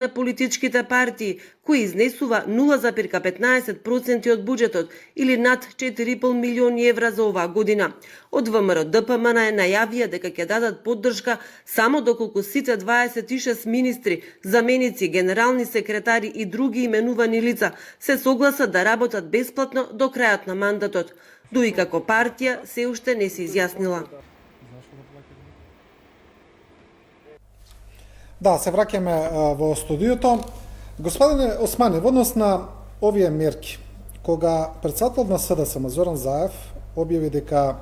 на политичките партии, кои изнесува 0,15% од буџетот или над 4,5 милиони евра за оваа година. Од ВМРО ДПМН најавија дека ќе дадат поддршка само доколку сите 26 министри, заменици, генерални секретари и други именувани лица се согласат да работат бесплатно до крајот на мандатот. Дуи како партија се уште не се изјаснила. Да, се враќаме во студиото. Господине Османи, во однос на овие мерки, кога председателот на СДСМ Зоран Заев објави дека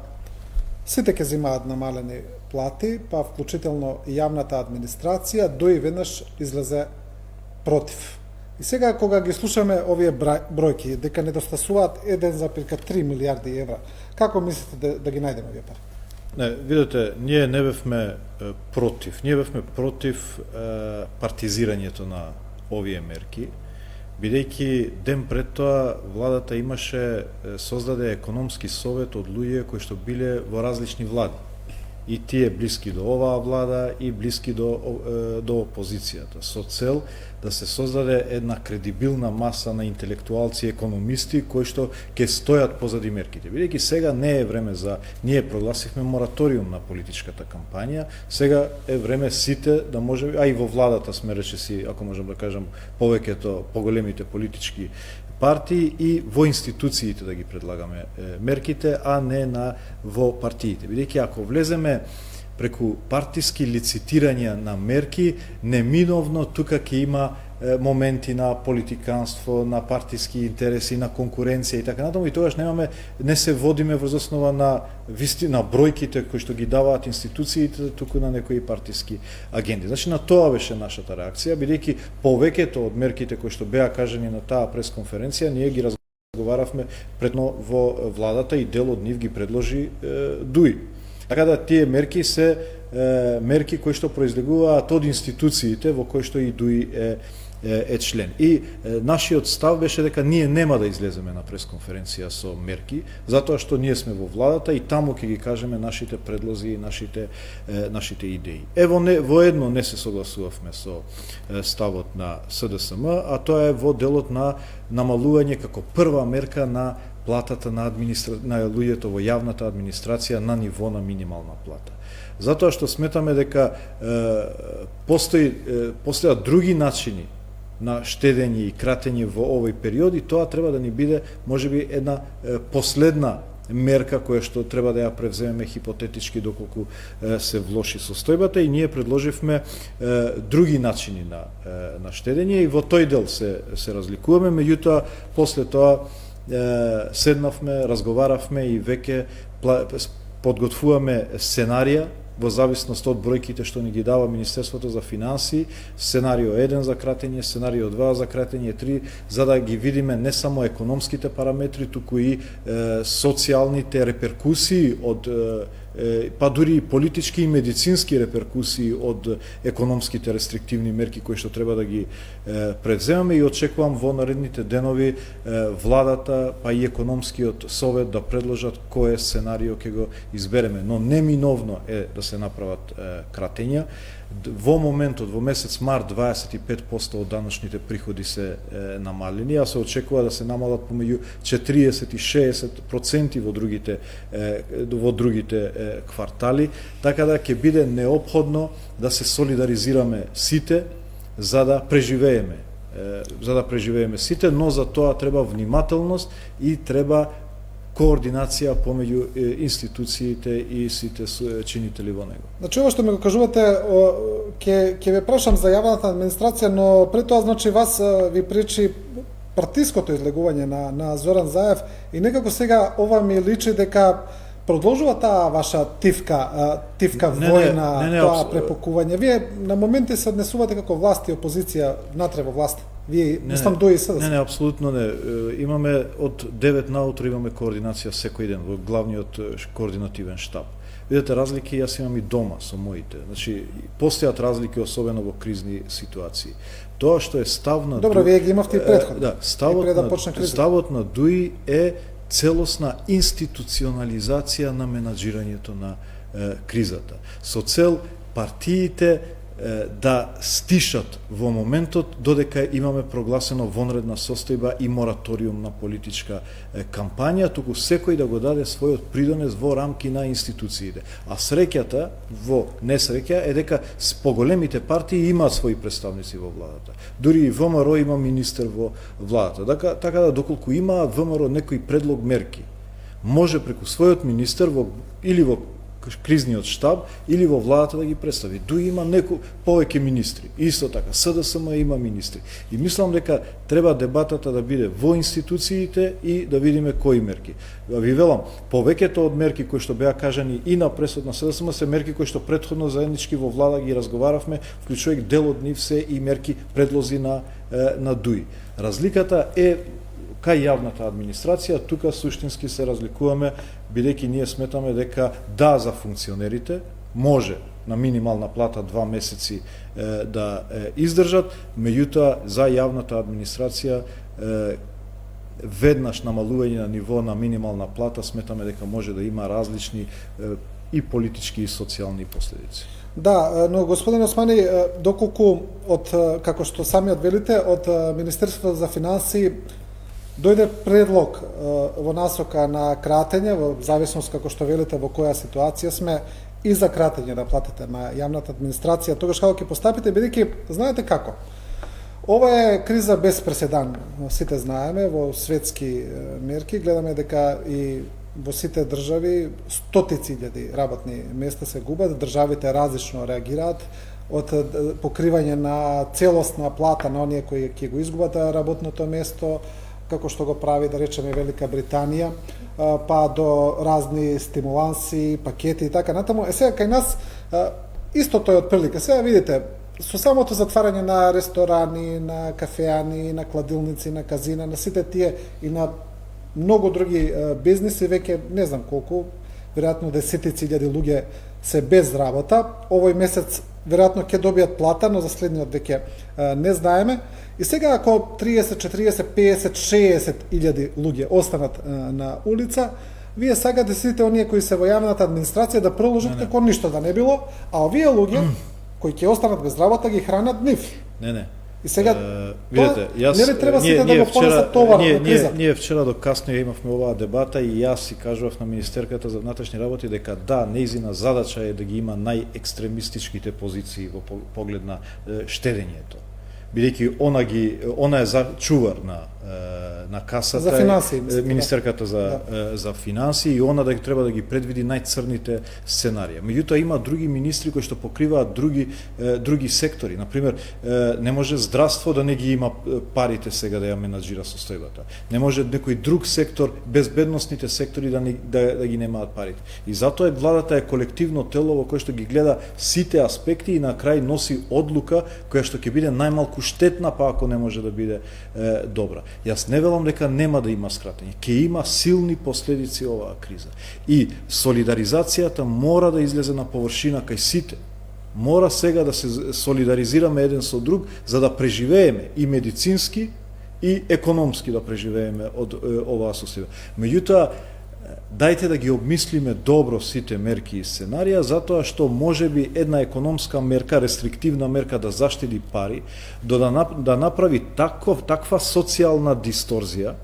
сите ќе земаат намалени плати, па вклучително и јавната администрација, дои веднаш излезе против. И сега кога ги слушаме овие бројки, дека недостасуваат 1,3 милиарди евра, како мислите да ги најдеме овие пари? Не, видете, ние не бевме против. Ние бевме против партизирањето на овие мерки, бидејќи ден пред тоа владата имаше создаде економски совет од луѓе кои што биле во различни влади. И тие блиски до оваа влада и блиски до опозицијата, со цел да се создаде една кредибилна маса на интелектуалци и економисти кои што ќе стојат позади мерките. Бидејќи сега не е време за... Ние прогласивме мораториум на политичката кампања, сега е време сите да може, а и во владата сме речиси, ако можам да кажам, повеќето, поголемите политички партии и во институциите да ги предлагаме мерките, а не во партиите. Бидејќи ако влеземе преку партиски лицитирања на мерки, неминовно тука ќе има моменти на политиканство, на партиски интереси, на конкуренција и така натаму, и тогаш не се водиме врз основа на бројките кои што ги даваат институциите, туку на некои партиски агенди. Значи на тоа беше нашата реакција, бидејќи повеќето од мерките кои што беа кажани на таа пресконференција, ние ги разговаравме предно во владата и дел од нив ги предложи ДУИ. Така да тие мерки се мерки кои што произлегуваат од институциите во кои што и ДУИ е член. И нашиот став беше дека ние нема да излеземе на пресконференција со мерки, затоа што ние сме во владата и таму ќе ги кажеме нашите предлози и нашите идеи. Во едно не се согласувавме со ставот на СДСМ, а тоа е во делот на намалување како прва мерка на платата на луѓето во јавната администрација на ниво на минимална плата. Затоа што сметаме дека постојат други начини на штедење и кратење во овој период и тоа треба да ни биде можеби една последна мерка која што треба да ја превземеме хипотетички доколку се влоши состојбата, и ние предложивме други начини на штедење и во тој дел се разликуваме, меѓутоа после тоа седнавме, разговаравме и веќе подготвуваме сценарија во зависност од бројките што ни ги дава Министерството за финансии, сценарио 1 за кратење, сценарио 2 за кратење, 3, за да ги видиме не само економските параметри, туку и социјалните реперкусии од па дури и политички и медицински реперкусии од економските рестриктивни мерки кои што треба да ги предземаме, и очекувам во наредните денови владата па и економскиот совет да предложат кое сценарио ќе го избереме, но неминовно е да се направат кратења. Во моментот, во месец март, 25% од даночните приходи се намалени, а се очекува да се намалат помеѓу 40 и 60% во другите квартали, така да ќе биде неопходно да се солидаризираме сите за да преживееме. Сите, но за тоа треба внимателност и треба координација помеѓу институциите и сите чинители во него. Значи, ова што ми го кажувате, ќе ве прашам за јавната администрација, но пред тоа, значи, вас ви пречи партиското излегување на Зоран Заев, и некако сега ова ми личи дека продолжува таа ваша тивка војна, тоа препокување. Вие на моменти се однесувате како власт и опозиција внатре во власт. Вие мислам до и СДСМ. Не, апсолутно не. Имаме од 9 наутро имаме координација секој ден во главниот координативен штаб. Видете разлики, јас имам и дома со моите. Значи, постојат разлики особено во кризни ситуации. Тоа што е став на Добро, вие ги имавте и претходно. Да, ставот на ДУИ е целосна институционализација на менаџирањето на кризата, со цел партиите да стишат во моментот додека имаме прогласено вонредна состојба и мораториум на политичка кампања, туку секој да го даде својот придонес во рамки на институциите. А среќата во несреќа е дека поголемите партии имаат своји представници во владата. Дури и ВМРО има министер во владата. Така да доколку има ВМРО некој предлог мерки, може преку својот министер или во кризниот штаб или во владата да ги представи. Дуи има повеќе министри. Исто така, СДСМ има министри. И мислам дека треба дебатата да биде во институциите и да видиме кои мерки. Ви велам, повеќето од мерки кои што беа кажани и на пресот на СДСМ се мерки кои што претходно заеднички во влада ги разговаравме, вклучувајќи дел од нив се и мерки предлози на ДУИ. Разликата е кај јавната администрација, тука суштински се разликуваме, бидејќи ние сметаме дека да, за функционерите може на минимална плата 2 месеци да издржат, меѓутоа за јавната администрација веднаш намалување на ниво на минимална плата сметаме дека може да има различни и политички и социјални последици. Да, но господин Османи, доколку како што самиот велите, од Министерството за финансии дојде предлог во насока на кратење, во зависност како што велите во која ситуација сме, и за кратење на платите на јавната администрација, тогаш како ќе постапите, бидејќи знаете како. Ова е криза без преседан, сите знаеме, во светски мерки, гледаме дека и во сите држави стотици илјади работни места се губат, државите различно реагираат, од покривање на целосна плата на оние кои ќе го изгубат работното место, како што го прави, да речеме, Велика Британија, па до разни стимуланси, пакети и така натаму. Сега кај нас истото е отприлика. Сега видите, со самото затварање на ресторани, на кафеани, на кладилници, на казина, на сите тие и на многу други бизниси, веќе не знам колку, веројатно десетици илјади луѓе се без работа. Овој месец веројатно ќе добијат плата, но за следниот веќе не знаеме. И сега ако 30, 40, 50, 60 илјади луѓе останат на улица, вие сега десите оние кои се во јавната администрација да продолжат како ништо да не било, а овие луѓе кои ќе останат без работа ги хранат нив. Не. И сега видете, не ли треба сите да го понесат товарот на криза? Ние вчера до касно имавме оваа дебата и јас си кажував на министерката за внатрешни работи дека да, нејзина задача е да ги има најекстремистичките позиции во поглед на штедењето. Бидејќи она е чувар на касата, за финансии, министерката за финансии, и она треба да ги предвиди најцрните сценарија. Меѓутоа има други министри кои што покриваат други сектори. Например, не може здравство да не ги има парите сега да ја менаџира состојбата. Не може некој друг сектор, безбедносните сектори да ги немаат парите. И затоа владата е колективно тело во кое што ги гледа сите аспекти и на крај носи одлука која што ќе биде најмалку штетна, па ако не може да биде добра. Јас не велам дека нема да има скратење. Ќе има силни последици оваа криза. И солидаризацијата мора да излезе на површина кај сите. Мора сега да се солидаризираме еден со друг за да преживееме и медицински и економски да преживееме од оваа состојба. Меѓутоа, дајте да ги обмислиме добро сите мерки и сценарија, затоа што можеби една економска мерка, рестриктивна мерка да заштеди пари, да направи таква социјална дисторзија,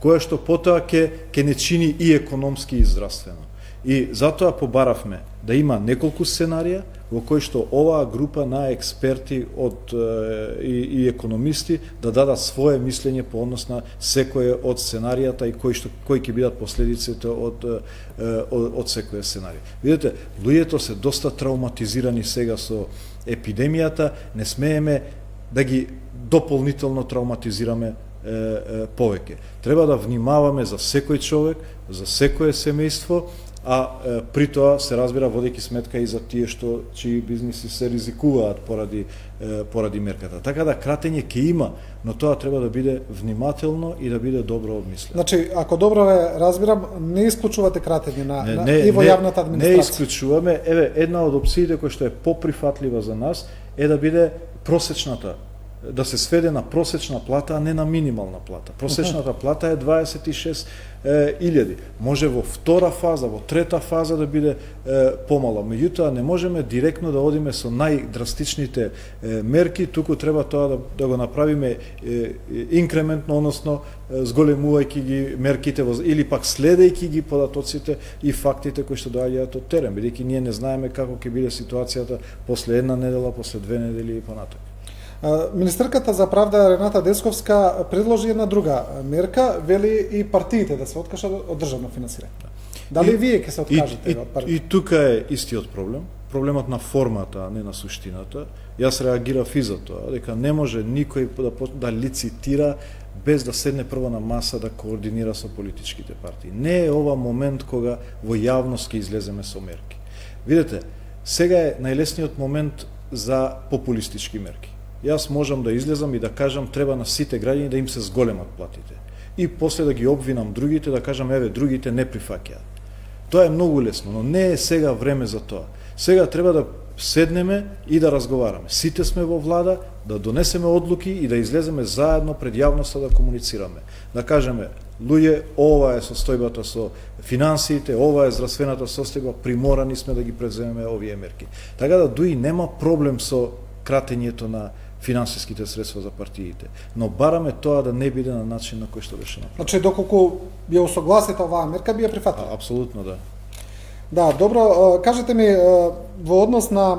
која што потоа ќе не чини и економски и здравствено. И затоа побаравме да има неколку сценарија во кои што оваа група на експерти и економисти да дадат свое мислење по однос на секое од сценаријата и кои ќе бидат последиците од секој сценарij. Видете, луѓето се доста травматизирани сега со епидемијата, не смееме да ги дополнително травматизираме повеќе. Треба да внимаваме за секој човек, за секое семејство, а при тоа се разбира водејќи сметка и за тие чии бизниси се ризикуваат поради мерката. Така да кратење ќе има, но тоа треба да биде внимателно и да биде добро обмислено. Значи, ако добро ве разбирам, не исклучувате кратење и во јавната администрација. Не исклучуваме. Еве, една од опциите која што е поприфатлива за нас е да биде просечната да се сведе на просечна плата, а не на минимална плата. Просечната плата е 26.000. Може во втора фаза, во трета фаза да биде помала. Меѓутоа, не можеме директно да одиме со најдрастичните мерки, туку треба тоа да го направиме инкрементно, односно зголемувајќи ги мерките или пак следејќи ги податоците и фактите кои што доаѓаат од терен, бидејќи ние не знаеме како ќе биде ситуацијата после една недела, после 2 недели и понатаму. Министерката за правда Рената Десковска предложи една друга мерка, вели и партиите да се откажат од државно финансирање. Дали вие ќе се откажете од партиите? И тука е истиот проблем. Проблемот на формата, а не на суштината. Јас реагирав и за тоа, дека не може никој да лицитира без да седне прво на маса да координира со политичките партии. Не е ова момент кога во јавност ќе излеземе со мерки. Видете, сега е најлесниот момент за популистички мерки. Јас можам да излезам и да кажам треба на сите граѓани да им се зголемат платите. И после да ги обвинам другите, да кажам еве другите не прифаќаат. Тоа е многу лесно, но не е сега време за тоа. Сега треба да седнеме и да разговараме. Сите сме во влада, да донесеме одлуки и да излеземе заедно пред јавноста да комуницираме. Да кажеме, луѓе, ова е состојбата со финансиите, ова е здравствената состојба, приморани сме да ги преземеме овие мерки. Така да дуи нема проблем со кратењето на финансиските средства за партиите, но бараме тоа да не биде на начин на кој што беше направено. Значи, доколку ја усогласите оваа мерка, би ја прифатили? Апсолутно да. Да, добро, кажете ми во однос на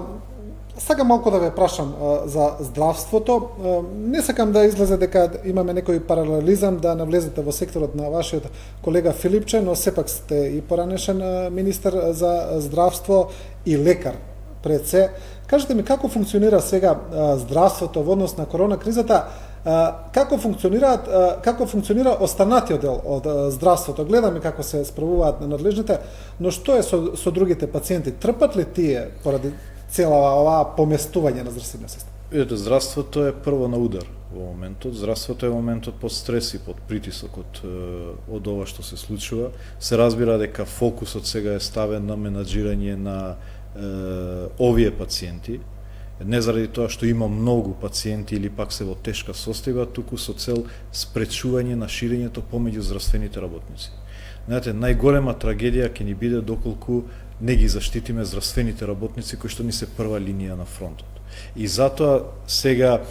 сакам малку да ве прашам за здравството. Не сакам да излезе дека имаме некој паралелизам да навлезете во секторот на вашиот колега Филипче, но сепак сте и поранешен министер за здравство и лекар пред се. Кажете ми како функционира сега здравството во однос на корона кризата, како функционира останатиот дел од здравството. Гледаме како се справуваат на надлежните, но што е со другите пациенти? Трпат ли тие поради цела оваа поместување на здравствениот систем? Видете, здравството е прво на удар во моментот. Здравството е моментот под стрес и под притисок од ова што се случува. Се разбира дека фокусот сега е ставен на менаџирање на овие пациенти, не заради тоа што има многу пациенти или пак се во тешка состојба, туку со цел спречување на ширењето помеѓу здравствените работници. Знаете, најголема трагедија ќе ни биде доколку не ги заштитиме здравствените работници кои што ни се прва линија на фронтот. И затоа сега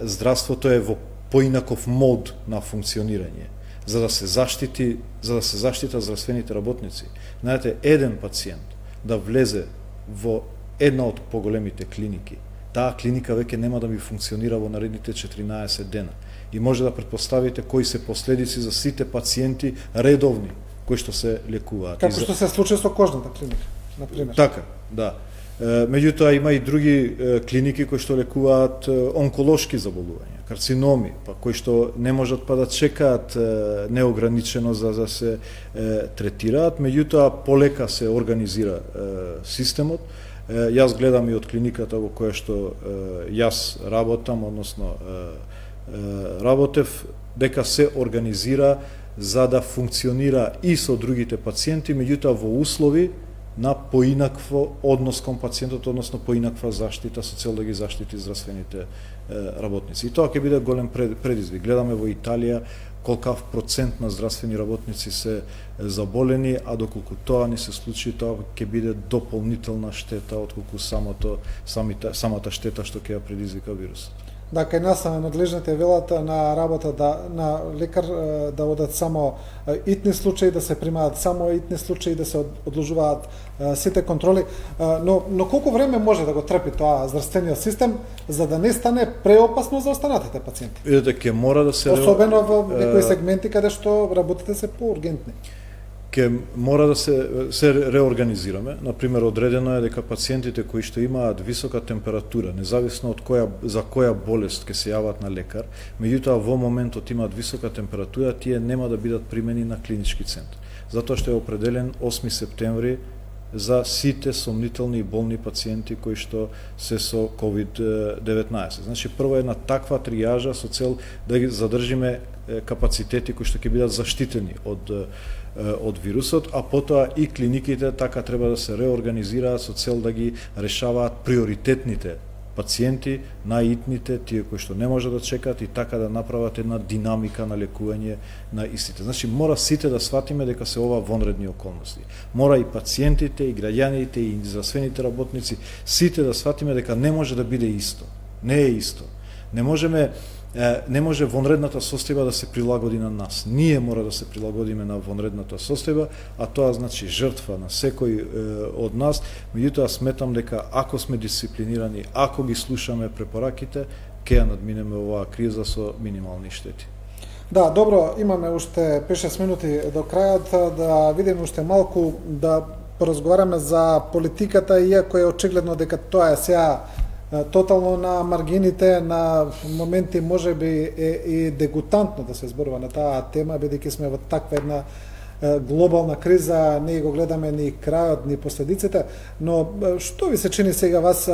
здравството е во поинаков мод на функционирање, за да се заштитат здравствените работници. Знаете, еден пациент да влезе во една од поголемите клиники, таа клиника веќе нема да ми функционира во наредните 14 дена. И може да претпоставите кои се последици за сите пациенти редовни кои што се лекуваат. Како што се случи со кожната клиника, на пример. Така, да. Меѓутоа има и други клиники кои што лекуваат онколошки заболувања, карциноми, па кои што не можат па да чекаат неограничено за да се третираат, меѓутоа полека се организира системот. Јас гледам и од клиниката во која што јас работам, односно работев, дека се организира за да функционира и со другите пациенти, меѓутоа во услови на поинакво однос кон пациентот, односно поинаква заштита со цел да ги заштити здравствените работници. И тоа ќе биде голем предизвик. Гледаме во Италија колкав процент на здравствени работници се заболени, а доколку тоа не се случи, тоа ќе биде дополнителна штета отколку самата штета што ќе ја предизвика вирусот. Да, кај нас надлежните велат на работа на лекар да одат само итни случаи, да се примаат само итни случаи, да се одложуваат сите контроли, но колку време може да го трпи тоа здравствениот систем за да не стане преопасно за останатите пациенти? Видете, ќе мора да се особено во некои сегменти каде што работите се поургентни. Ќе мора да се реорганизираме. Например, одредено е дека пациентите кои што имаат висока температура, независно од за која болест ќе се јават на лекар, меѓутоа во моментот имаат висока температура, тие нема да бидат примени на клинички центар. Затоа што е определен 8 септември за сите сомнителни и болни пациенти кои што се со COVID-19. Значи, прво една таква тријажа со цел да ги задржиме капацитети кои што ќе бидат заштитени од вирусот, а потоа и клиниките така треба да се реорганизираат со цел да ги решаваат приоритетните пациенти, наитните, тие кои што не може да чекаат и така да направат една динамика на лекување на истите. Значи мора сите да сватиме дека се ова вонредни околности. Мора и пациентите, и граѓаните, и здравствените работници, сите да сватиме дека не може да биде исто. Не е исто. Не може вонредната состојба да се прилагоди на нас. Ние мора да се прилагодиме на вонредната состојба, а тоа значи жртва на секој од нас. Меѓутоа сметам дека ако сме дисциплинирани, ако ги слушаме препораките, ќе ја надминеме оваа криза со минимални штети. Да, добро, имаме уште 5-6 минути до крајот, да видиме уште малку, да поразговараме за политиката, иако е очигледно дека тоа е сега тотално на маргините, на моменти може би е и дегутантно да се зборува на таа тема, бидејќи сме во таква една глобална криза, не го гледаме ни крајот, ни последиците, но што ви се чини сега вас,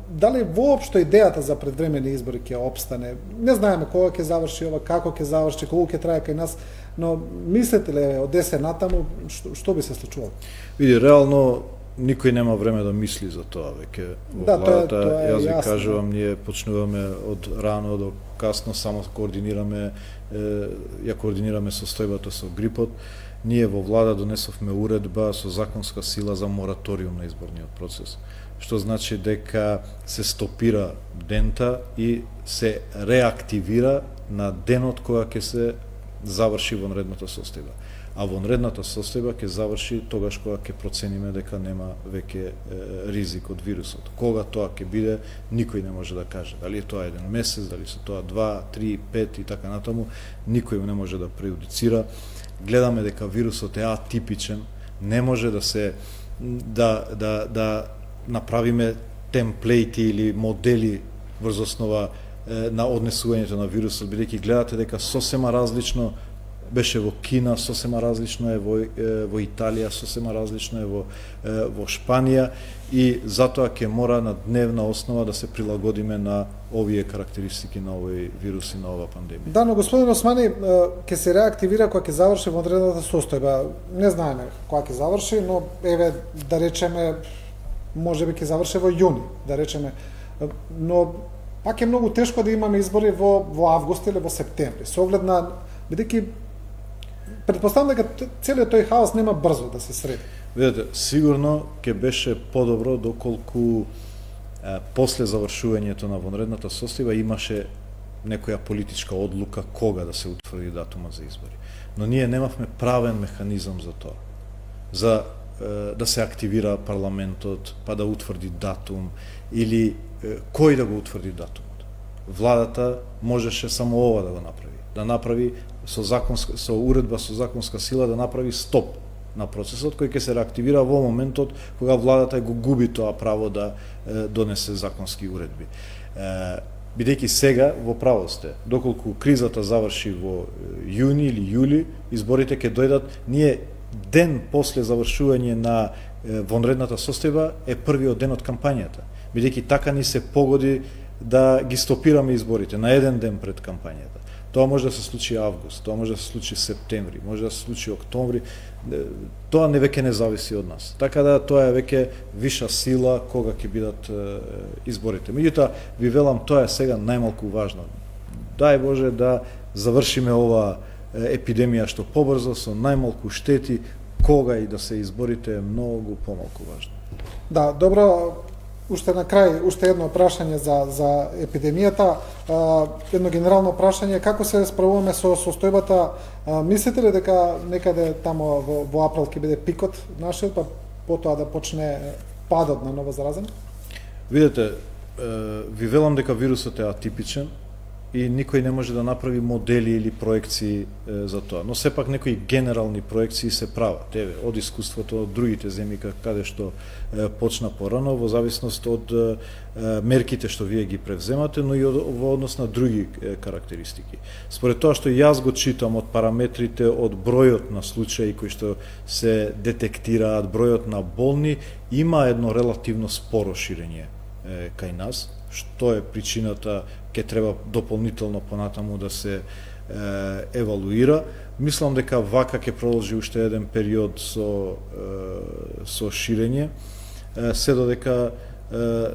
дали воопшто идејата за предвремени избори ќе опстане? Не знаеме кога ќе заврши ова, како ќе заврши, колку ќе трае кај нас, но мислите ли од десен натаму, што би се случувало? Види, реално никој нема време да мисли за тоа веќе во владата. Јас ви кажувам, ние почнуваме од рано до касно, само координираме состојбата со грипот. Ние во влада донесовме уредба со законска сила за мораториум на изборниот процес, што значи дека се стопира дента и се реактивира на денот кога ќе се заврши вонредната состојба. А вонредната состојба ќе заврши тогаш кога ќе процениме дека нема веќе ризик од вирусот. Кога тоа ќе биде, никој не може да каже. Дали е тоа 1 месец, дали се тоа 2, 3, 5 и така натаму, никој не може да преюдицира. Гледаме дека вирусот е атипичен, не може да се да направиме темплејти или модели врз основа на однесувањето на вирусот, бидејќи гледате дека сосема различно беше во Кина, сосема различно е во Италија, сосема различно е во Шпанија и затоа ќе мора на дневна основа да се прилагодиме на овие карактеристики на овој вирус и на ова пандемија. Да, но господин Османи, ќе се реактивира кога ќе заврши вонредната состојба. Не знаеме кога ќе заврши, но еве да речеме можеби ќе заврши во јуни, да речеме. Но пак е многу тешко да имаме избори во август или во септември. Со оглед на бидејќи претпоставам дека целиот тој хаос нема брзо да се среди. Видете, сигурно ќе беше подобро доколку после завршувањето на вонредната состојба имаше некоја политичка одлука кога да се утврди датума за избори. Но ние немавме правен механизам за тоа. За да се активира парламентот, па да утврди датум или кој да го утврди датумот. Владата можеше само ова да го направи. Да направи со уредба со законска сила да направи стоп на процесот кој ќе се реактивира во моментот кога владата го губи тоа право да донесе законски уредби. Бидејќи сега во право сте, доколку кризата заврши во јуни или јули, изборите ќе дојдат, ние ден после завршување на вонредната состојба е првиот ден од кампањата, бидејќи така ни се погоди да ги стопираме изборите на еден ден пред кампањата. Тоа може да се случи август, тоа може да се случи септември, може да се случи октомври. Тоа веќе не зависи од нас. Така да тоа е веќе виша сила кога ќе бидат изборите. Меѓутоа, ви велам, тоа е сега најмалку важно. Дај Боже да завршиме ова епидемија што побрзо, со најмалку штети, кога и да се изборите е многу помалку важно. Да, добро. Уште на крај, уште едно прашање за епидемијата, едно генерално прашање, како се справуваме со состојбата, мислите ли дека некаде тамо во април ќе биде пикот нашиот, па потоа да почне падот на ново заразени? Видете, ви велам дека вирусот е атипичен и никој не може да направи модели или проекции за тоа. Но сепак некои генерални проекции се прават. Еве, од искуството од другите земји каде што почна порано, во зависност од мерките што вие ги превземате, но и во однос на други карактеристики. Според тоа што јас го читам од параметрите, од бројот на случаи кои што се детектираат, бројот на болни, има едно релативно споро ширење кај нас, што е причината, ќе треба дополнително понатаму да се евалуира. Мислам дека вака ќе продолжи уште еден период со ширење, се додека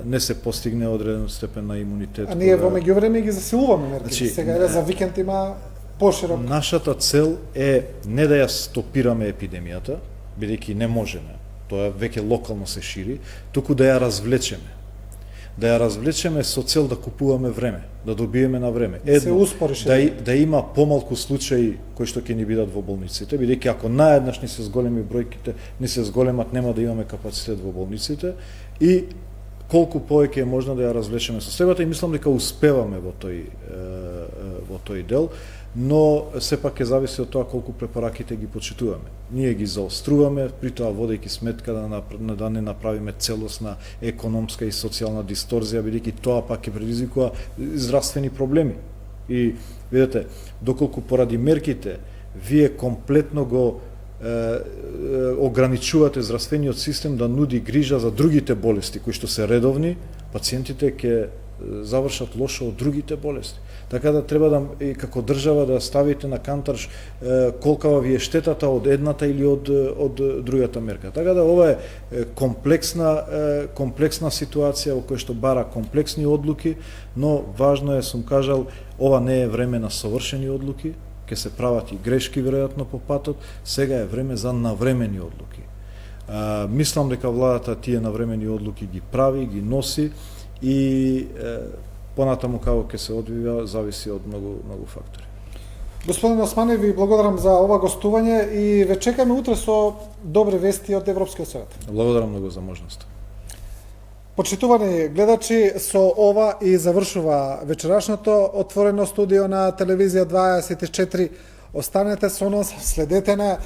не се постигне одреден степен на имунитет. А ние во меѓувреме ги засилуваме мерките. Значи, Сега еве за викенд има поширок. Нашата цел е не да ја стопираме епидемијата, бидејќи не можеме, тоа веќе локално се шири, туку да ја развлечеме. Да ја развлечеме со цел да купуваме време, да добиеме на време. Се успорише. Да има помалку случаи кои што ќе ни бидат во болниците, бидејќи ако наеднаш ни се зголеми бројките, ни се зголемат, нема да имаме капацитет во болниците и колку повеќе е можно да ја развлечеме состојбата и мислам дека успеваме во тој дел, но сепак ќе зависи од тоа колку препораките ги почитуваме. Ние ги заоструваме, при тоа водејќи сметка да не направиме целосна економска и социјална дисторзија, бидејќи тоа пак ќе предизвикува здравствени проблеми. И видете, доколку поради мерките вие комплетно го ограничувате здравствениот систем да нуди грижа за другите болести кои што се редовни, пациентите ќе завршат лошо од другите болести. Така да треба да и како држава да ставите на кантарш колкава ви е штетата од едната или од другата мерка. Така да ова е комплексна ситуација во која што бара комплексни одлуки, но важно е, сум кажал, ова не е време на совршени одлуки, ќе се прават и грешки веројатно по патот, сега е време за навремени одлуки. Мислам дека владата тие навремени одлуки ги прави, ги носи и понатаму како ќе се одвива зависи од многу фактори. Господин Османи, ви благодарам за ова гостување и ве чекаме утре со добри вести од Европскиот совет. Благодарам многу за можноста. Почитувани гледачи, со ова и завршува вечерашното отворено студио на телевизија 24. Останете со нас, следете на,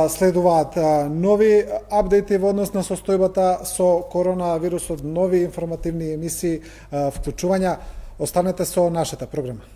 следуваат нови апдејти во однос на состојбата со коронавирусот, нови информативни емисии, вклучувања. Останете со нашата програма.